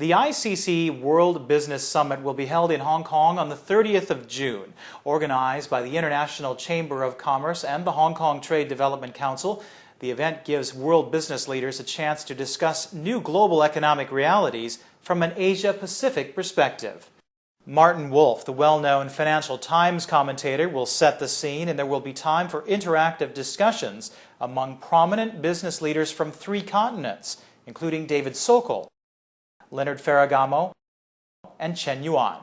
The ICC World Business Summit will be held in Hong Kong on the 30th of June. Organized by the International Chamber of Commerce and the Hong Kong Trade Development Council, the event gives world business leaders a chance to discuss new global economic realities from an Asia-Pacific perspective. Martin Wolf, the well-known Financial Times commentator, will set the scene, and there will be time for interactive discussions among prominent business leaders from 3 continents, including David Sokol, Leonard Ferragamo, and Chen Yuan.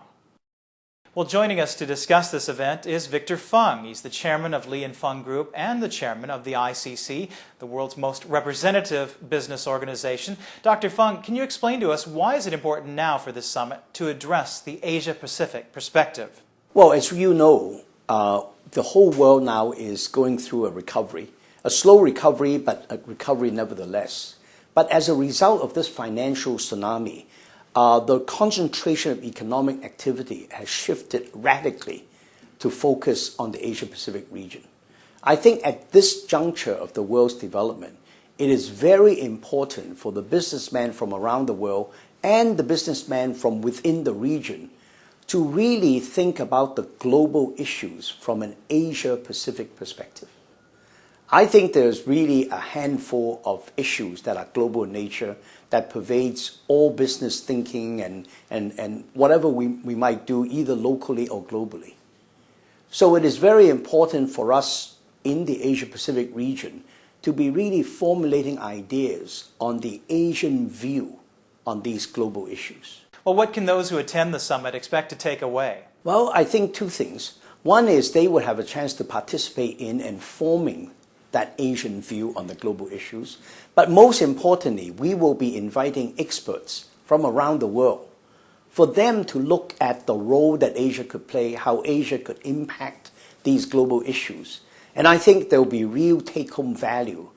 Well, joining us to discuss this event is Victor Fung. He's the chairman of Li & Fung Group and the chairman of the ICC, the world's most representative business organization. Dr. Fung, can you explain to us why is it important now for this summit to address the Asia-Pacific perspective? Well, as you know, the whole world now is going through a recovery, a slow recovery, but a recovery nevertheless. But as a result of this financial tsunami, the concentration of economic activity has shifted radically to focus on the Asia-Pacific region. I think at this juncture of the world's development, it is very important for the businessmen from around the world and the businessmen from within the region to really think about the global issues from an Asia-Pacific perspective. I think there's really a handful of issues that are global in nature that pervades all business thinking and whatever we might do either locally or globally. So it is very important for us in the Asia-Pacific region to be really formulating ideas on the Asian view on these global issues. Well, what can those who attend the summit expect to take away? Well, I think 2 things. One is they would have a chance to participate in and forming that Asian view on the global issues. But most importantly, we will be inviting experts from around the world for them to look at the role that Asia could play, how Asia could impact these global issues. And I think there will be real take-home value,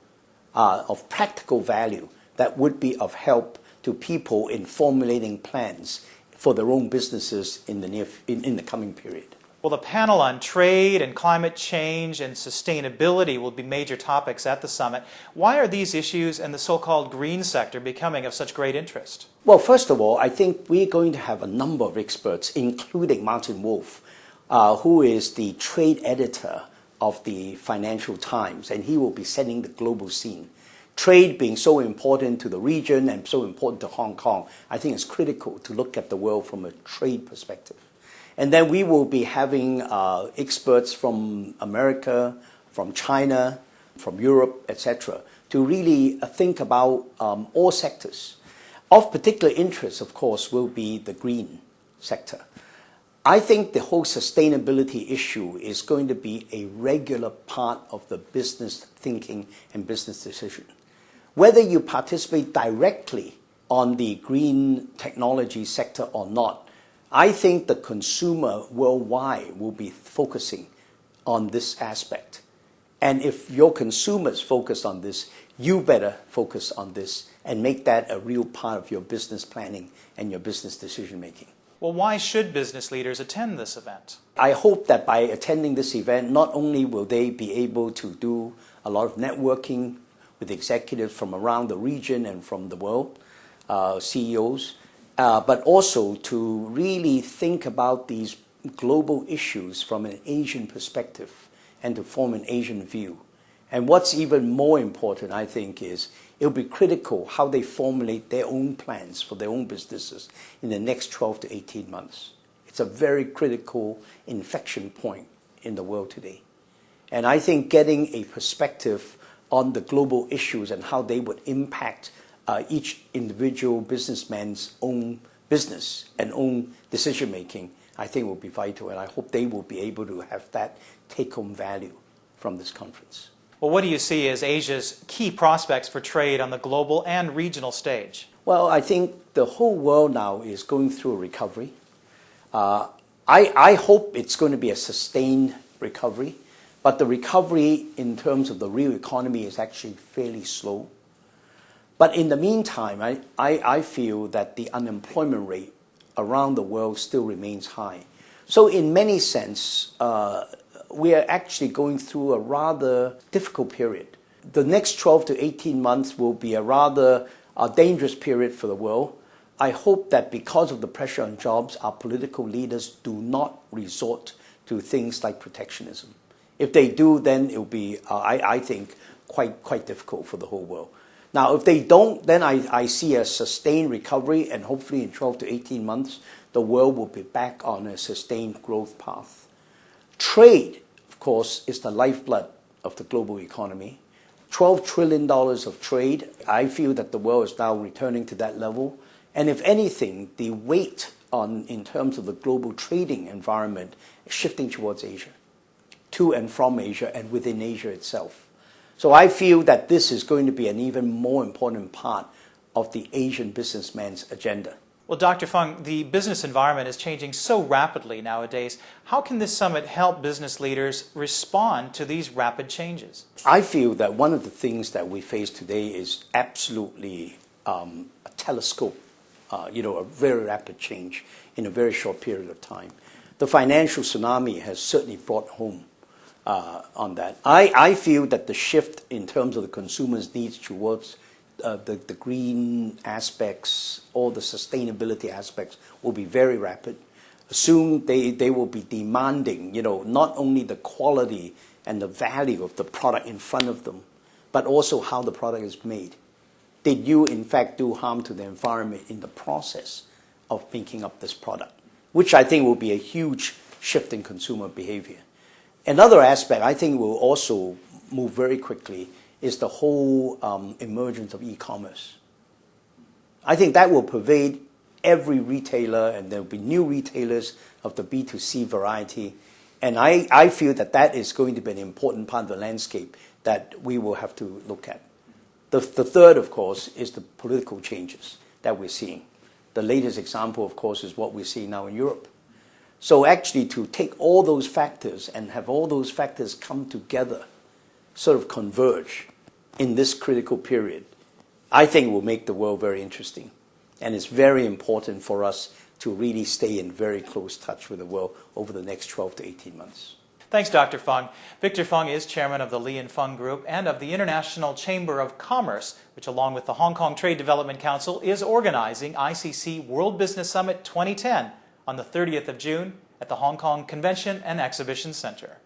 of practical value, that would be of help to people in formulating plans for their own businesses in the coming period. Well, the panel on trade and climate change and sustainability will be major topics at the summit. Why are these issues and the so-called green sector becoming of such great interest? Well, first of all, I think we're going to have a number of experts, including Martin Wolf, who is the trade editor of the Financial Times, and he will be setting the global scene. Trade being so important to the region and so important to Hong Kong, I think it's critical to look at the world from a trade perspective. And then we will be having experts from America, from China, from Europe, etc., to really think about all sectors. Of particular interest, of course, will be the green sector. I think the whole sustainability issue is going to be a regular part of the business thinking and business decision. Whether you participate directly on the green technology sector or not, I think the consumer worldwide will be focusing on this aspect. And if your consumers focus on this, you better focus on this and make that a real part of your business planning and your business decision making. Well, why should business leaders attend this event? I hope that by attending this event, not only will they be able to do a lot of networking with executives from around the region and from the world, CEOs, but also to really think about these global issues from an Asian perspective and to form an Asian view. And what's even more important, I think, is it'll be critical how they formulate their own plans for their own businesses in the next 12 to 18 months. It's a very critical inflection point in the world today. And I think getting a perspective on the global issues and how they would impact each individual businessman's own business and own decision-making, I think will be vital, and I hope they will be able to have that take-home value from this conference. Well, what do you see as Asia's key prospects for trade on the global and regional stage? Well, I think the whole world now is going through a recovery. I hope it's going to be a sustained recovery, but the recovery in terms of the real economy is actually fairly slow. But in the meantime, I feel that the unemployment rate around the world still remains high. So in many sense, we are actually going through a rather difficult period. The next 12 to 18 months will be a rather dangerous period for the world. I hope that because of the pressure on jobs, our political leaders do not resort to things like protectionism. If they do, then it will be, I think, quite difficult for the whole world. Now, if they don't, then I see a sustained recovery, and hopefully in 12 to 18 months, the world will be back on a sustained growth path. Trade, of course, is the lifeblood of the global economy. $12 trillion of trade, I feel that the world is now returning to that level. And if anything, the weight in terms of the global trading environment is shifting towards Asia, to and from Asia and within Asia itself. So I feel that this is going to be an even more important part of the Asian businessman's agenda. Well, Dr. Fung, the business environment is changing so rapidly nowadays. How can this summit help business leaders respond to these rapid changes? I feel that one of the things that we face today is absolutely a telescope, a very rapid change in a very short period of time. The financial tsunami has certainly brought home on that. I feel that the shift in terms of the consumer's needs towards the green aspects, all the sustainability aspects will be very rapid. Soon they will be demanding, not only the quality and the value of the product in front of them, but also how the product is made. Did you, in fact, do harm to the environment in the process of making up this product? Which I think will be a huge shift in consumer behavior. Another aspect I think will also move very quickly is the whole emergence of e-commerce. I think that will pervade every retailer, and there will be new retailers of the B2C variety. And I feel that that is going to be an important part of the landscape that we will have to look at. The third, of course, is the political changes that we're seeing. The latest example, of course, is what we're seeing now in Europe. So actually to take all those factors and have all those factors come together, sort of converge in this critical period, I think will make the world very interesting. And it's very important for us to really stay in very close touch with the world over the next 12 to 18 months. Thanks, Dr. Fung. Victor Fung is chairman of the Lee and Fung Group and of the International Chamber of Commerce, which along with the Hong Kong Trade Development Council is organizing ICC World Business Summit 2010 on the 30th of June at the Hong Kong Convention and Exhibition Center.